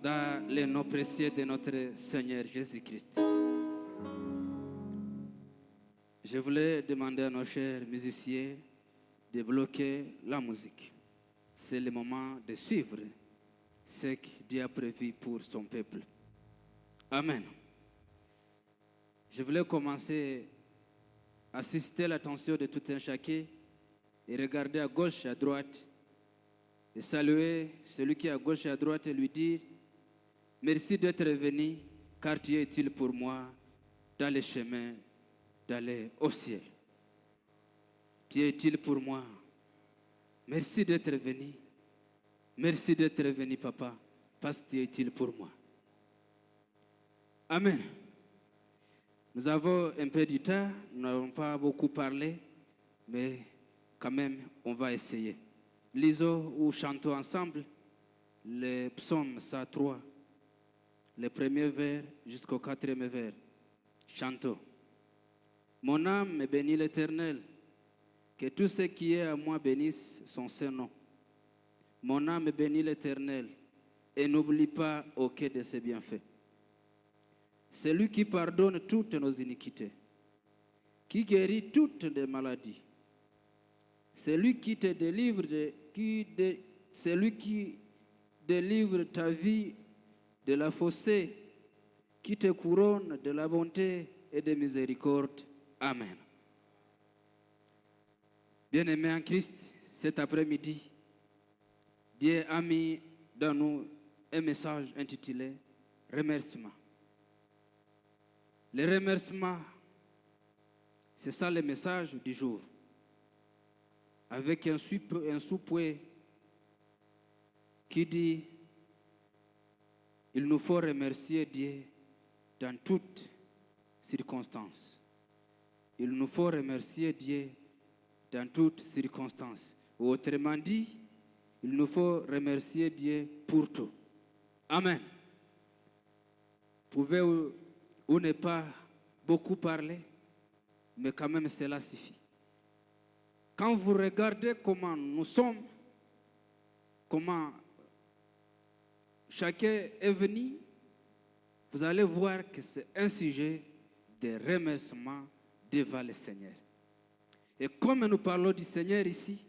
dans le nom précieux de notre Seigneur Jésus-Christ. Je voulais demander à nos chers musiciens de bloquer la musique. C'est le moment de suivre ce que Dieu a prévu pour son peuple. Amen. Je voulais commencer à susciter l'attention de tout un chacun et regarder à gauche et à droite et saluer celui qui est à gauche et à droite et lui dire « Merci d'être venu car tu es utile pour moi dans les chemins d'aller au ciel. Tu es utile pour moi. Merci d'être venu. Merci d'être venu, papa, parce que tu es utile pour moi. » Amen. Nous avons un peu du temps, nous n'avons pas beaucoup parlé, mais quand même, on va essayer. Lisons ou chantons ensemble le psaume 103, le premier vers jusqu'au quatrième vers. Chantons. Mon âme bénit l'Éternel, que tout ce qui est à moi bénisse son Saint-Nom. Mon âme bénit l'Éternel et n'oublie pas aucun de ses bienfaits. C'est lui qui pardonne toutes nos iniquités, qui guérit toutes les maladies. C'est lui qui te délivre, c'est lui qui délivre ta vie de la fossée, qui te couronne de la bonté et de miséricorde. Amen. Bien-aimés en Christ, cet après-midi, Dieu a mis dans nous un message intitulé « Remerciement ». Le remerciement, c'est ça le message du jour. Avec un sous-point qui dit « Il nous faut remercier Dieu dans toutes circonstances. » Il nous faut remercier Dieu dans toutes circonstances. Autrement dit, il nous faut remercier Dieu pour tout. Amen. Vous pouvez ou ne pas beaucoup parler, mais quand même cela suffit. Quand vous regardez comment nous sommes, comment chacun est venu, vous allez voir que c'est un sujet de remerciement devant le Seigneur. Et comme nous parlons du Seigneur ici,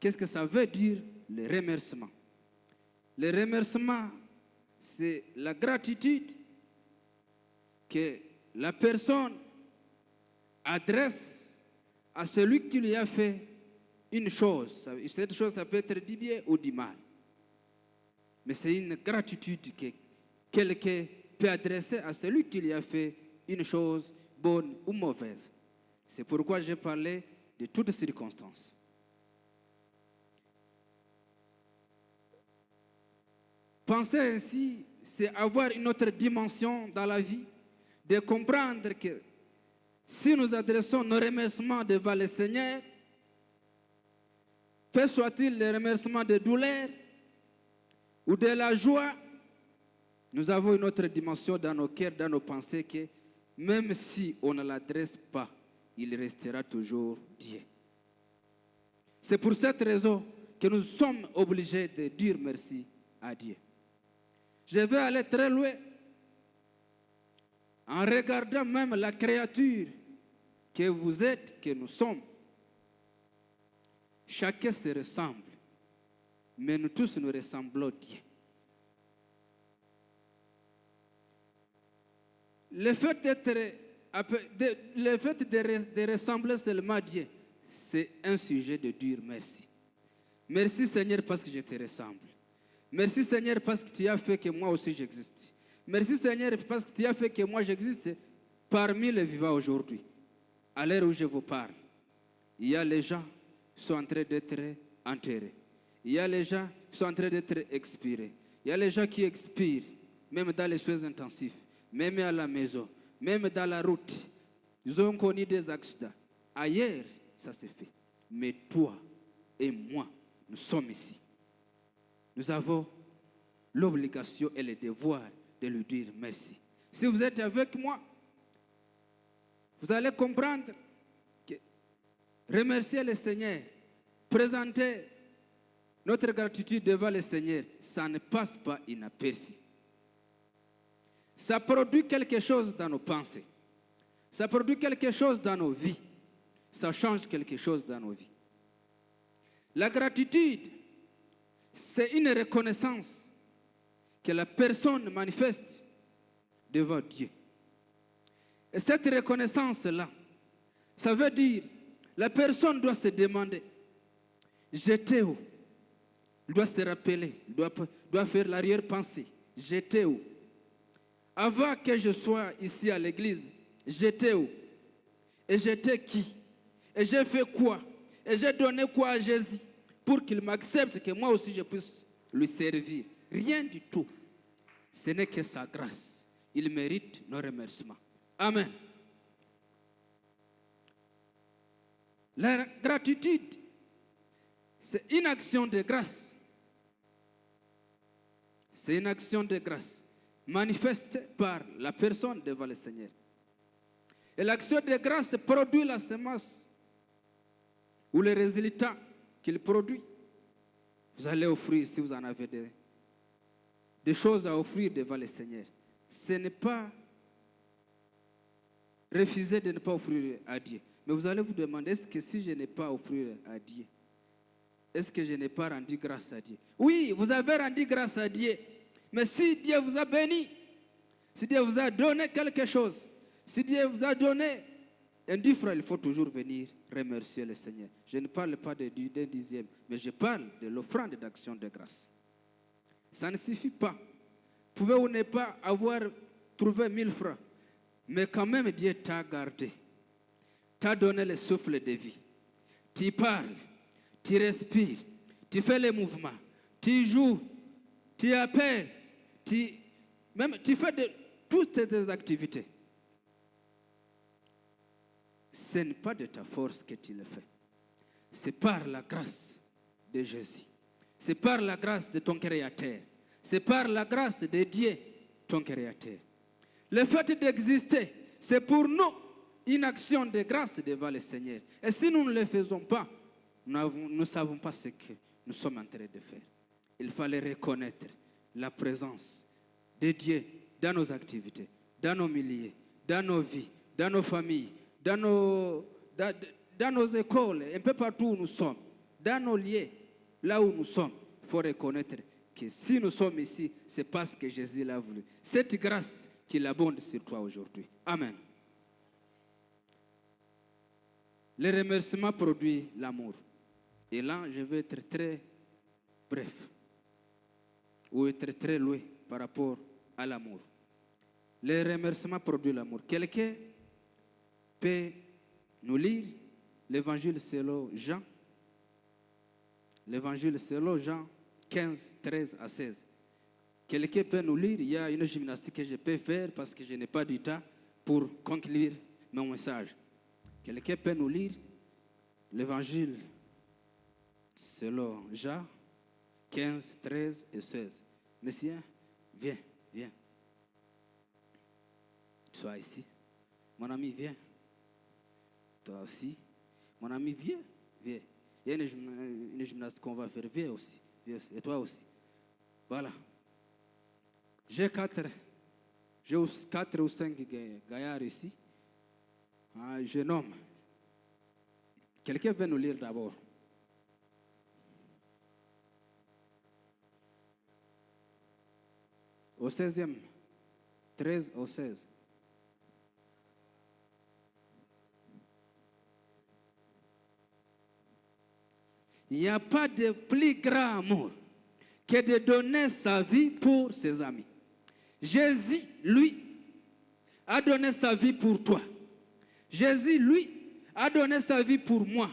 qu'est-ce que ça veut dire le remerciement? Le remerciement, c'est la gratitude que la personne adresse à celui qui lui a fait une chose. Cette chose, ça peut être du bien ou du mal. Mais c'est une gratitude que quelqu'un peut adresser à celui qui lui a fait une chose bonne ou mauvaise. C'est pourquoi j'ai parlé de toutes circonstances. Penser ainsi, c'est avoir une autre dimension dans la vie, de comprendre que si nous adressons nos remerciements devant le Seigneur, peut soit-il les remerciements de douleur ou de la joie, nous avons une autre dimension dans nos cœurs, dans nos pensées, que même si on ne l'adresse pas, il restera toujours Dieu. C'est pour cette raison que nous sommes obligés de dire merci à Dieu. Je vais aller très loin en regardant même la créature que vous êtes, que nous sommes. Chacun se ressemble, mais nous tous nous ressemblons à Dieu. Le fait de ressembler seulement à Dieu, c'est un sujet de dire merci. Merci Seigneur parce que je te ressemble. Merci Seigneur parce que tu as fait que moi aussi j'existe. Merci Seigneur parce que tu as fait que moi j'existe parmi les vivants aujourd'hui. À l'heure où je vous parle, il y a les gens qui sont en train d'être enterrés. Il y a les gens qui sont en train d'être expirés. Il y a les gens qui expirent, même dans les soins intensifs, même à la maison, même dans la route. Ils ont connu des accidents. Ailleurs, ça se fait. Mais toi et moi, nous sommes ici. Nous avons l'obligation et le devoir de lui dire merci. Si vous êtes avec moi, vous allez comprendre que remercier le Seigneur, présenter notre gratitude devant le Seigneur, ça ne passe pas inaperçu. ça produit quelque chose dans nos pensées. Ça produit quelque chose dans nos vies. Ça change quelque chose dans nos vies. La gratitude, c'est une reconnaissance que la personne manifeste devant Dieu. Et cette reconnaissance-là, ça veut dire, la personne doit se demander, j'étais où? Il doit se rappeler, il doit faire l'arrière-pensée. J'étais où? Avant que je sois ici à l'église, j'étais où? Et j'étais qui? Et j'ai fait quoi? Et j'ai donné quoi à Jésus pour qu'il m'accepte, que moi aussi je puisse lui servir? Rien du tout. Ce n'est que sa grâce. Il mérite nos remerciements. Amen. La gratitude, c'est une action de grâce. C'est une action de grâce manifestée par la personne devant le Seigneur. Et l'action de grâce produit la semence ou le résultat qu'il produit. Vous allez offrir, si vous en avez des choses à offrir devant le Seigneur. Ce n'est pas refuser de ne pas offrir à Dieu. Mais vous allez vous demander, est-ce que si je n'ai pas offert à Dieu, est-ce que je n'ai pas rendu grâce à Dieu? Oui, vous avez rendu grâce à Dieu. Mais si Dieu vous a béni, si Dieu vous a donné quelque chose, si Dieu vous a donné un différent, il faut toujours venir remercier le Seigneur. Je ne parle pas d'un dixième, mais je parle de l'offrande d'action de grâce. Ça ne suffit pas. Vous pouvez ou ne pas avoir trouvé 1000 francs, mais quand même Dieu t'a gardé, t'a donné le souffle de vie. Tu parles, tu respires, tu fais les mouvements, tu joues, tu appelles, tu fais de toutes tes activités. Ce n'est pas de ta force que tu le fais. C'est par la grâce de Jésus. C'est par la grâce de ton Créateur. C'est par la grâce de Dieu, ton Créateur. Le fait d'exister, c'est pour nous une action de grâce devant le Seigneur. Et si nous ne le faisons pas, nous ne savons pas ce que nous sommes en train de faire. Il fallait reconnaître la présence de Dieu dans nos activités, dans nos milieux, dans nos vies, dans nos familles, dans nos écoles, un peu partout où nous sommes, dans nos lieux, là où nous sommes. Il faut reconnaître que si nous sommes ici, c'est parce que Jésus l'a voulu. Cette grâce qu'il abonde sur toi aujourd'hui. Amen. Le remerciement produit l'amour. Et là, je vais être très bref, ou être très loin par rapport à l'amour. Le remerciement produit l'amour. Quelqu'un peut nous lire l'évangile selon Jean. L'évangile selon Jean 15, 13 à 16. Quelqu'un peut nous lire, il y a une gymnastique que je peux faire parce que je n'ai pas du temps pour conclure mon message. Quelqu'un peut nous lire l'évangile selon Jean 15, 13 et 16. Monsieur, viens, viens. Sois ici. Mon ami, viens. Toi aussi. Mon ami, viens, viens. Il y a une gymnastique qu'on va faire. Viens aussi. Et toi aussi. Voilà. J'ai 4 ou 5 gaillards ici. Je nomme. Quelqu'un veut nous lire d'abord. Au 16e, 13 au 16. Il n'y a pas de plus grand amour que de donner sa vie pour ses amis. Jésus, lui, a donné sa vie pour toi. Jésus, lui, a donné sa vie pour moi.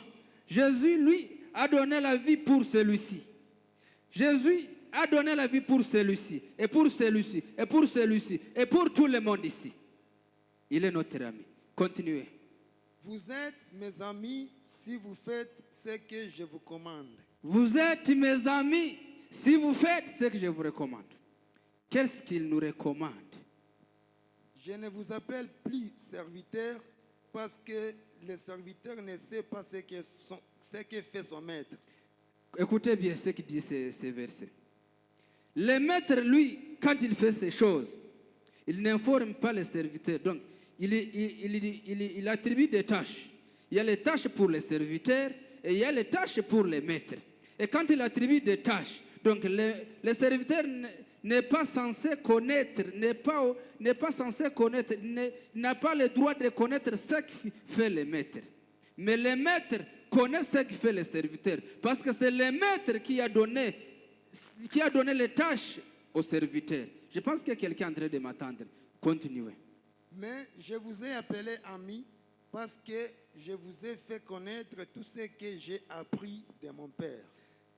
Jésus, lui, a donné la vie pour celui-ci. Jésus a donné la vie pour celui-ci, et pour celui-ci, et pour celui-ci, et pour tout le monde ici. Il est notre ami. Continuez. Vous êtes mes amis si vous faites ce que je vous commande. Vous êtes mes amis si vous faites ce que je vous recommande. Qu'est-ce qu'il nous recommande? Je ne vous appelle plus serviteur parce que le serviteur ne sait pas ce que fait son maître. Écoutez bien ce qu'il dit ces versets. Le maître, lui, quand il fait ces choses, Il n'informe pas les serviteurs. Donc, il attribue des tâches. Il y a les tâches pour les serviteurs et il y a les tâches pour les maîtres. Et quand il attribue des tâches, donc le serviteur n'est pas censé connaître, n'a pas le droit de connaître ce que fait le maître. Mais le maître connaît ce que fait le serviteur. Parce que c'est le maître qui a donné les tâches au serviteur. Je pense que quelqu'un est en train de m'attendre. Continuez. Mais je vous ai appelé ami parce que je vous ai fait connaître tout ce que j'ai appris de mon Père.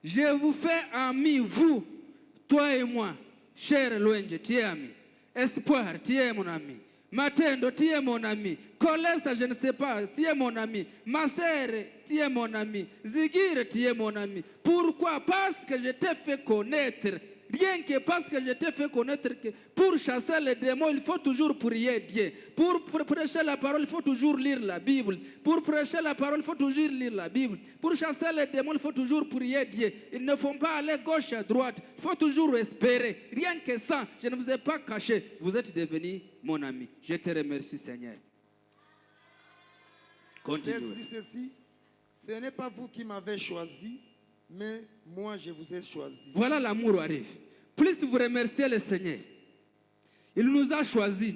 Je vous fais ami, vous, toi et moi. Cher Louenge, tu es ami. Espoir, tu es mon ami. Matendo, tu es mon ami. Colessa, je ne sais pas, tu es mon ami. Ma sœur, tu es mon ami. Zigir, tu es mon ami. Pourquoi? Parce que je t'ai fait connaître. Rien que parce que je t'ai fait connaître que pour chasser les démons, il faut toujours prier Dieu. Pour prêcher la parole, il faut toujours lire la Bible. Pour prêcher la parole, il faut toujours lire la Bible. Pour chasser les démons, il faut toujours prier Dieu. Ils ne font pas aller gauche à droite. Il faut toujours espérer. Rien que ça, je ne vous ai pas caché. Vous êtes devenu mon ami. Je te remercie, Seigneur. Continuez. Dit ceci, ce n'est pas vous qui m'avez choisi, mais moi je vous ai choisi. Voilà l'amour arrive. Plus vous remerciez le Seigneur. Il nous a choisis.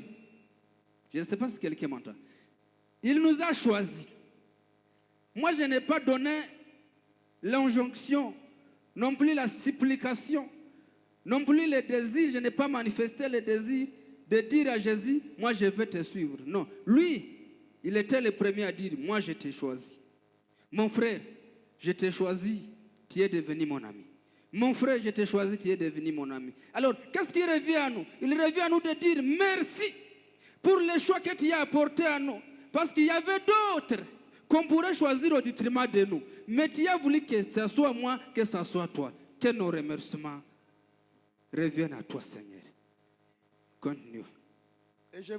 Je ne sais pas si quelqu'un m'entend. Il nous a choisis. Moi, je n'ai pas donné l'injonction, non plus la supplication, non plus le désir. Je n'ai pas manifesté le désir de dire à Jésus, moi je vais te suivre. Non, lui, il était le premier à dire, moi je t'ai choisi. Mon frère, je t'ai choisi, tu es devenu mon ami. Mon frère, je t'ai choisi, tu es devenu mon ami. Alors, qu'est-ce qui revient à nous? Il revient à nous de dire merci pour le choix que tu as apporté à nous. Parce qu'il y avait d'autres qu'on pourrait choisir au détriment de nous. Mais tu as voulu que ce soit moi, que ce soit toi. Que nos remerciements reviennent à toi, Seigneur. Continue. Et je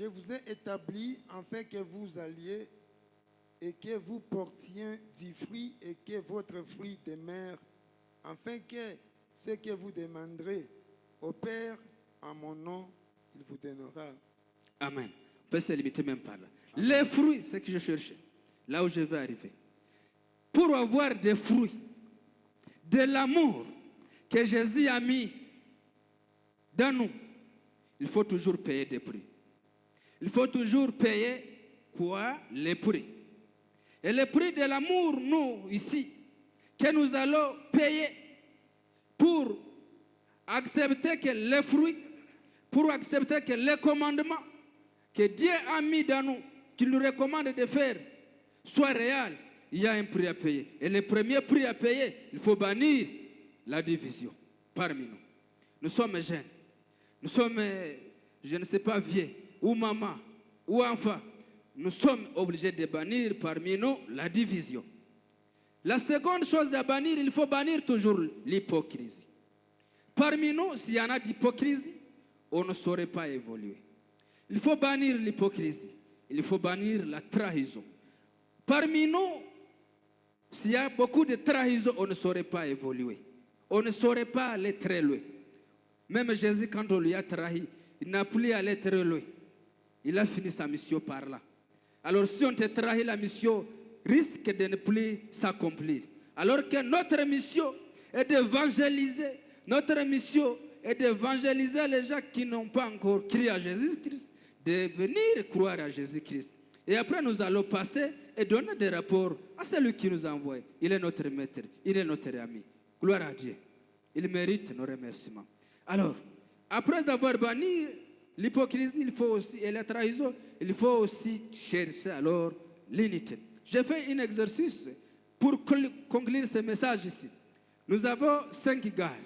vous ai établi afin que vous alliez et que vous portiez du fruit et que votre fruit demeure, afin que ce que vous demanderez au Père en mon nom, il vous donnera. Amen. On peut se limiter même par là. Les fruits, c'est ce que je cherchais. Là où je vais arriver. Pour avoir des fruits, de l'amour que Jésus a mis dans nous, il faut toujours payer des prix. Il faut toujours payer quoi? Les prix. Et le prix de l'amour, nous, ici, que nous allons payer pour accepter que les fruits, pour accepter que les commandements que Dieu a mis dans nous, qu'il nous recommande de faire, soient réels, il y a un prix à payer. Et le premier prix à payer, il faut bannir la division parmi nous. Nous sommes jeunes. Nous sommes, je ne sais pas, vieux, ou maman, ou enfant. Nous sommes obligés de bannir parmi nous la division. La seconde chose à bannir, il faut bannir toujours l'hypocrisie. Parmi nous, s'il y en a d'hypocrisie, on ne saurait pas évoluer. Il faut bannir l'hypocrisie. Il faut bannir la trahison. Parmi nous, s'il y a beaucoup de trahison, on ne saurait pas évoluer. On ne saurait pas aller très loin. Même Jésus, quand on lui a trahi, il n'a plus à aller très loin. Il a fini sa mission par là. Alors si on te trahit, la mission risque de ne plus s'accomplir. Alors que notre mission est d'évangéliser. Notre mission est d'évangéliser les gens qui n'ont pas encore crié à Jésus-Christ, de venir croire à Jésus-Christ. Et après, nous allons passer et donner des rapports à celui qui nous a envoyés. Il est notre maître, il est notre ami. Gloire à Dieu. Il mérite nos remerciements. Alors, après avoir banni l'hypocrisie, il faut aussi, et la trahison, il faut aussi chercher alors l'unité. J'ai fait un exercice pour conclure ce message ici. Nous avons 5 gares.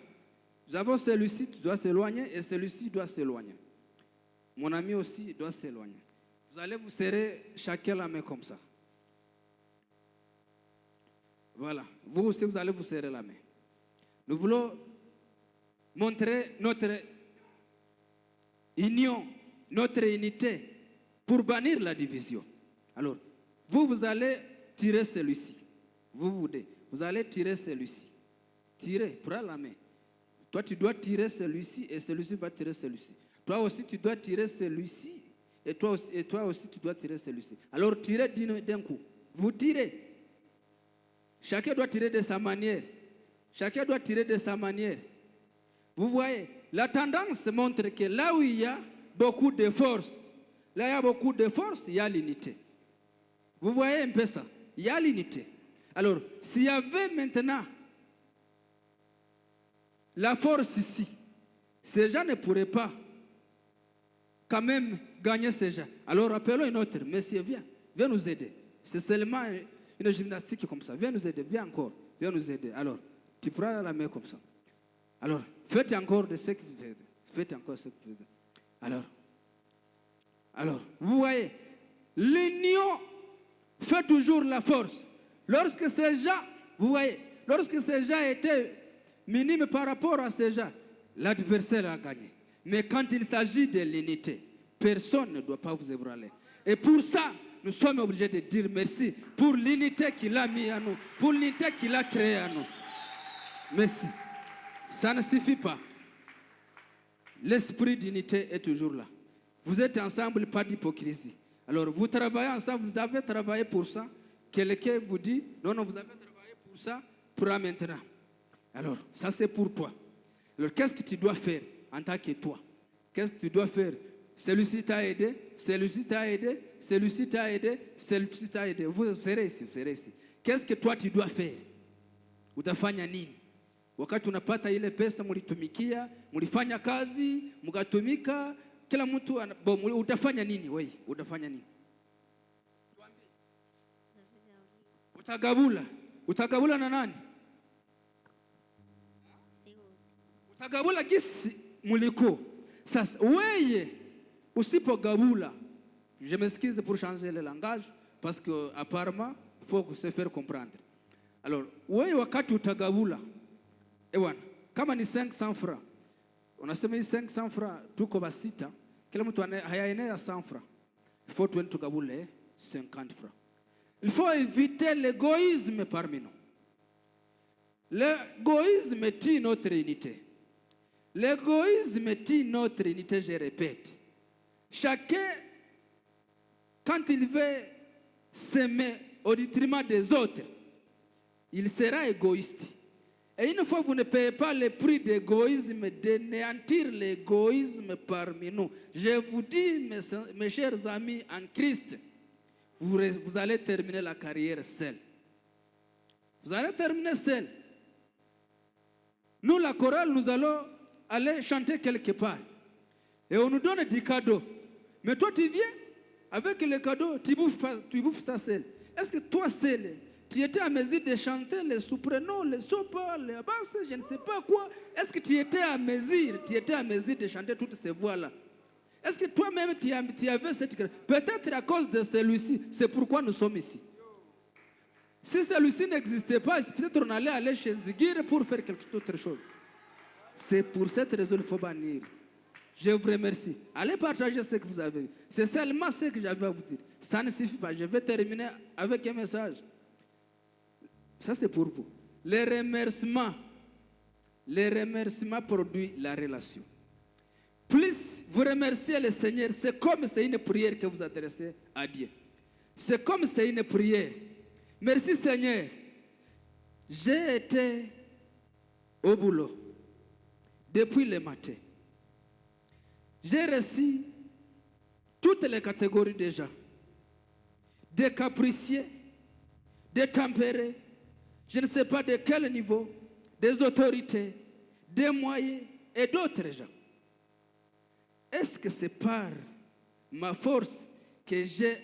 Nous avons celui-ci qui doit s'éloigner et celui-ci doit s'éloigner. Mon ami aussi doit s'éloigner. Vous allez vous serrer chacun la main comme ça. Voilà. Vous aussi, vous allez vous serrer la main. Nous voulons montrer notre union, notre unité pour bannir la division. Alors, vous allez tirer celui-ci. Vous allez tirer celui-ci. Tirez, prenez la main. Toi, tu dois tirer celui-ci et celui-ci va tirer celui-ci. Toi aussi, tu dois tirer celui-ci et toi aussi, tu dois tirer celui-ci. Alors, tirez d'un coup. Vous tirez. Chacun doit tirer de sa manière. Chacun doit tirer de sa manière. Vous voyez, la tendance montre que là où il y a beaucoup de force, là il y a beaucoup de force, il y a l'unité. Vous voyez un peu ça? Il y a l'unité. Alors, s'il y avait maintenant la force ici, ces gens ne pourraient pas quand même gagner ces gens. Alors, appelons une autre. Monsieur, viens nous aider. C'est seulement une gymnastique comme ça. Viens nous aider, viens encore. Viens nous aider. Alors, tu prends la main comme ça. Alors, faites encore de ce que vous faites. Faites encore ce que vous faites. Alors, vous voyez, l'union fait toujours la force. Lorsque ces gens, vous voyez, lorsque ces gens étaient minimes par rapport à ces gens, l'adversaire a gagné. Mais quand il s'agit de l'unité, personne ne doit pas vous ébranler. Et pour ça, nous sommes obligés de dire merci pour l'unité qu'il a mis à nous, pour l'unité qu'il a créée à nous. Merci. Ça ne suffit pas. L'esprit d'unité est toujours là. Vous êtes ensemble, pas d'hypocrisie. Alors, vous travaillez ensemble, vous avez travaillé pour ça. Quelqu'un vous dit, non, vous avez travaillé pour ça, pour maintenant. Alors, ça c'est pour toi. Alors, qu'est-ce que tu dois faire en tant que toi? Qu'est-ce que tu dois faire? Celui-ci t'a aidé, celui-ci t'a aidé, celui-ci t'a aidé, celui-ci t'a aidé. Vous serez ici, vous serez ici. Qu'est-ce que toi tu dois faire? Utafanya nini? Wakati unapata ile pesa mulitumikia, mulifanya kazi, mugatumika, kila mtu utafanya nini wewe? Utafanya nini? Utagabula. Utagabula na nani? Utagabula gisi muliko. Sasa wewe usipogabula, je m'excuse pour changer le langage parce que apparemment il faut se faire comprendre. Alors, wewe wakati utagabula, ewana, kama ni 500 francs, unasema hii 500 francs tuko basita, kila mtu hayaenea 100 francs. Il faut tuende tugabule 50 francs. Il faut éviter l'égoïsme parmi nous. L'égoïsme tue notre unité. L'égoïsme tue notre unité, je répète. Chacun, quand il veut s'aimer au détriment des autres, il sera égoïste. Et une fois que vous ne payez pas le prix d'égoïsme, d'anéantir l'égoïsme parmi nous, je vous dis, mes chers amis en Christ, vous allez terminer la carrière seul. Vous allez terminer seul. Nous, la chorale, nous allons aller chanter quelque part. Et on nous donne des cadeaux. Mais toi, tu viens avec les cadeaux, tu bouffes ça seul. Est-ce que toi seul, tu étais à mesure de chanter les sopranos, les sopas, les basses, je ne sais pas quoi? Est-ce que tu étais à mesure de chanter toutes ces voix-là? Est-ce que toi-même, tu avais cette... Peut-être à cause de celui-ci, c'est pourquoi nous sommes ici. Si celui-ci n'existait pas, peut-être on allait aller chez Zigir pour faire quelque autre chose. C'est pour cette raison qu'il faut bannir. Je vous remercie. Allez partager ce que vous avez. C'est seulement ce que j'avais à vous dire. Ça ne suffit pas. Je vais terminer avec un message. Ça, c'est pour vous. Les remerciements produisent la relation. Plus vous remerciez le Seigneur, c'est comme c'est une prière que vous adressez à Dieu. C'est comme c'est une prière. Merci Seigneur. J'ai été au boulot depuis le matin. J'ai reçu toutes les catégories de gens. Des capricieux, des tempérés, je ne sais pas de quel niveau, des autorités, des moyens et d'autres gens. Est-ce que c'est par ma force que j'ai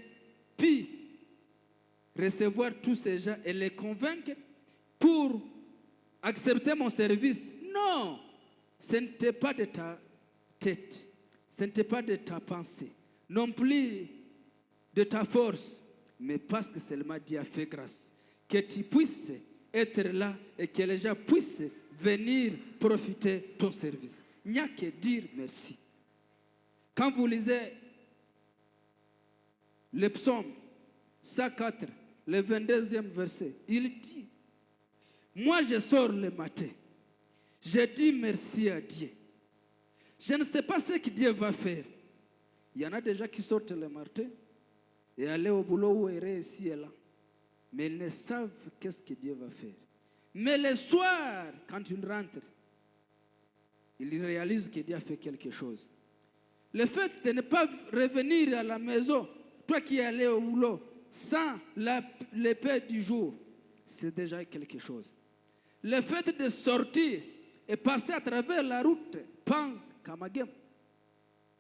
pu recevoir tous ces gens et les convaincre pour accepter mon service? Non, ce n'était pas de ta tête, ce n'était pas de ta pensée, non plus de ta force, mais parce que seulement Dieu a fait grâce. Que tu puisses être là et que les gens puissent venir profiter de ton service. Il n'y a que dire merci. Quand vous lisez le psaume 104, le 22e verset, il dit, moi je sors le matin, Je dis merci à Dieu. Je ne sais pas ce que Dieu va faire. Il y en a déjà qui sortent le matin et aller au boulot ou errer ici et là. Mais ils ne savent qu'est-ce que Dieu va faire. Mais le soir, quand ils rentrent, ils réalisent que Dieu a fait quelque chose. Le fait de ne pas revenir à la maison, toi qui es allé au boulot, sans le pain du jour, c'est déjà quelque chose. Le fait de sortir et passer à travers la route, pense Kamagem.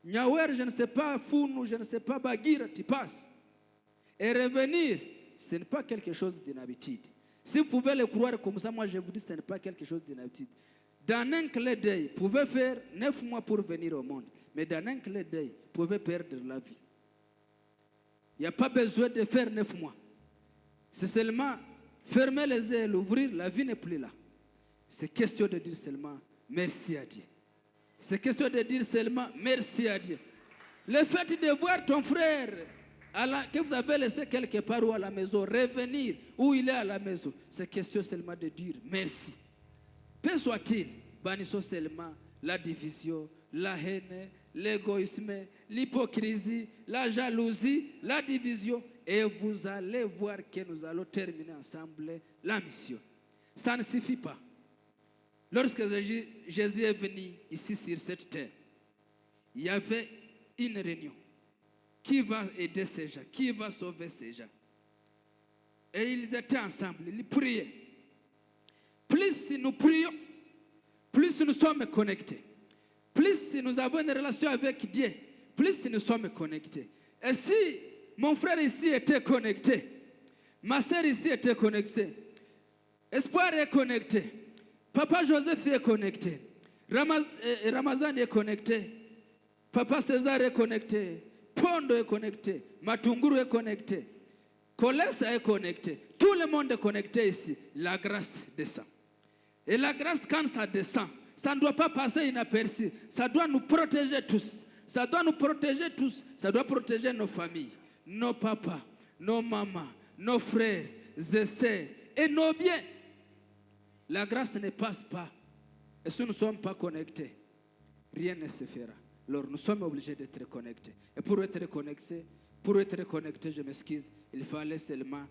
Nyawer, je ne sais pas, Founou, je ne sais pas, Bagira, tu passes. Et revenir, ce n'est pas quelque chose d'inhabitude. Si vous pouvez le croire comme ça, moi je vous dis, ce n'est pas quelque chose d'inhabitude. Dans un clé d'œil, vous pouvez faire 9 mois pour venir au monde. Mais dans un clé d'œil, vous pouvez perdre la vie. Il n'y a pas besoin de faire 9 mois. C'est seulement fermer les yeux, l'ouvrir, la vie n'est plus là. C'est question de dire seulement merci à Dieu. C'est question de dire seulement merci à Dieu. Le fait de voir ton frère que vous avez laissé quelque part ou à la maison, revenir où il est à la maison, c'est question seulement de dire merci. Peu soit-il, bannissons seulement la division, la haine, l'égoïsme, l'hypocrisie, la jalousie, la division, et vous allez voir que nous allons terminer ensemble la mission. Ça ne suffit pas. Lorsque Jésus est venu ici sur cette terre, il y avait une réunion. Qui va aider ces gens? Qui va sauver ces gens? Et ils étaient ensemble, ils priaient. Plus nous prions, plus nous sommes connectés. Plus nous avons une relation avec Dieu, plus nous sommes connectés. Et si mon frère ici était connecté, ma soeur ici était connectée, Espoir est connecté, Papa Joseph est connecté, Ramazan est connecté, Papa César est connecté, Pondo est connecté, Matunguru est connecté, Kolesa est connecté, tout le monde est connecté ici. La grâce descend. Et la grâce, quand ça descend, ça ne doit pas passer inaperçu. Ça doit nous protéger tous. Ça doit nous protéger tous. Ça doit protéger nos familles, nos papas, nos mamans, nos frères, et sœurs et nos biens. La grâce ne passe pas. Et si nous ne sommes pas connectés, rien ne se fera. Alors nous sommes obligés d'être connectés. Et pour être connectés, je m'excuse, il fallait seulement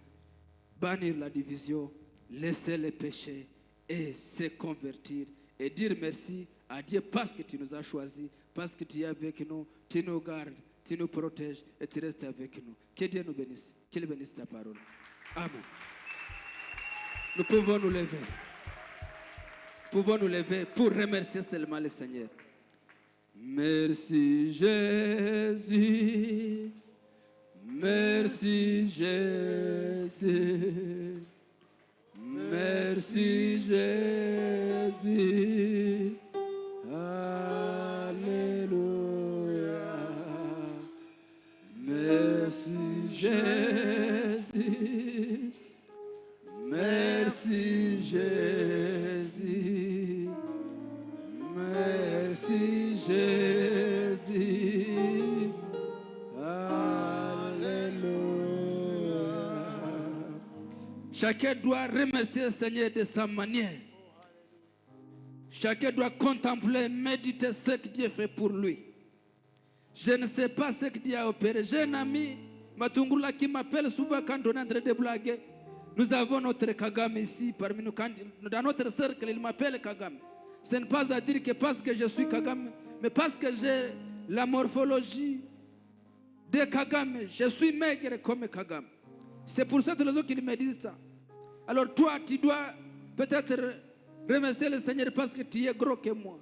bannir la division, laisser les péchés et se convertir et dire merci à Dieu parce que tu nous as choisis, parce que tu es avec nous, tu nous gardes, tu nous protèges et tu restes avec nous. Que Dieu nous bénisse, qu'il bénisse ta parole. Amen. Nous pouvons nous lever. Nous pouvons nous lever pour remercier seulement le Seigneur. Merci Jésus, merci Jésus, merci Jésus, alléluia, merci Jésus, merci Jésus, merci Jésus, alléluia. Chacun doit remercier le Seigneur de sa manière. Chacun doit contempler, méditer ce que Dieu fait pour lui. Je ne sais pas ce que Dieu a opéré. J'ai un ami, Matungula, qui m'appelle souvent quand on est en train de blaguer. Nous avons notre Kagame ici parmi nous. Dans notre cercle, il m'appelle Kagame. Ce n'est pas à dire que parce que je suis Kagame, mais parce que j'ai la morphologie de Kagame. Je suis maigre comme Kagame. C'est pour cette raison qu'il me dit ça. Alors toi, tu dois peut-être remercier le Seigneur parce que tu es gros que moi.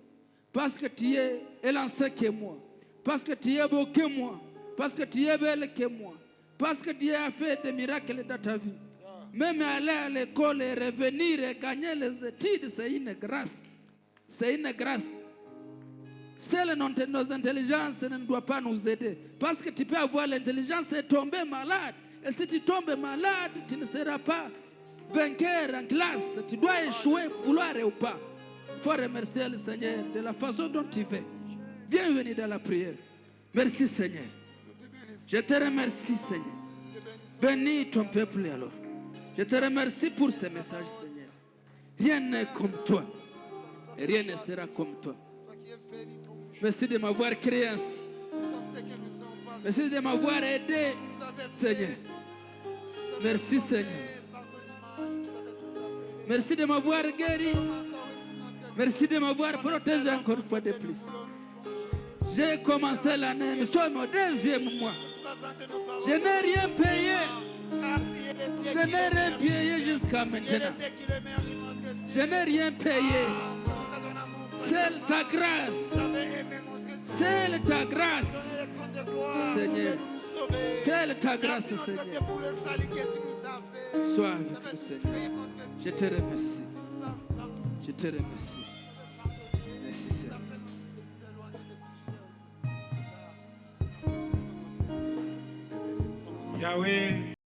Parce que tu es élancé que moi. Parce que tu es beau que moi. Parce que tu es belle que moi. Parce que Dieu a fait des miracles dans ta vie. Même aller à l'école et revenir et gagner les études, c'est une grâce. C'est une grâce. Seule nos intelligences ne doivent pas nous aider. Parce que tu peux avoir l'intelligence et tomber malade. Et si tu tombes malade, tu ne seras pas vainqueur en classe. Tu dois échouer, vouloir ou pas. Il faut remercier le Seigneur de la façon dont tu veux. Bienvenue dans la prière. Merci Seigneur. Je te remercie Seigneur. Bénis ton peuple alors. Je te remercie pour ce message Seigneur. Rien n'est comme toi. Et rien ne sera comme toi. Toi qui es venu pour nous juger. Merci de m'avoir créé ainsi. Nous sommes ce que nous sommes pas. Merci de m'avoir aidé, Vous avez Seigneur. fait. Vous avez Merci, fait Seigneur. pardonnement. Vous avez tout ça. Merci de m'avoir guéri. Nous sommes encore ici, notre Merci de m'avoir protégé encore une fois de plus. J'ai commencé l'année, nous sommes au deuxième mois. Je n'ai rien payé. Je n'ai rien payé jusqu'à maintenant. Je n'ai rien payé. C'est ta grâce. C'est ta grâce, Seigneur. C'est ta grâce, Seigneur. Sois avec nous, Seigneur. Je te remercie. Je te remercie. Merci, Seigneur. Yahweh,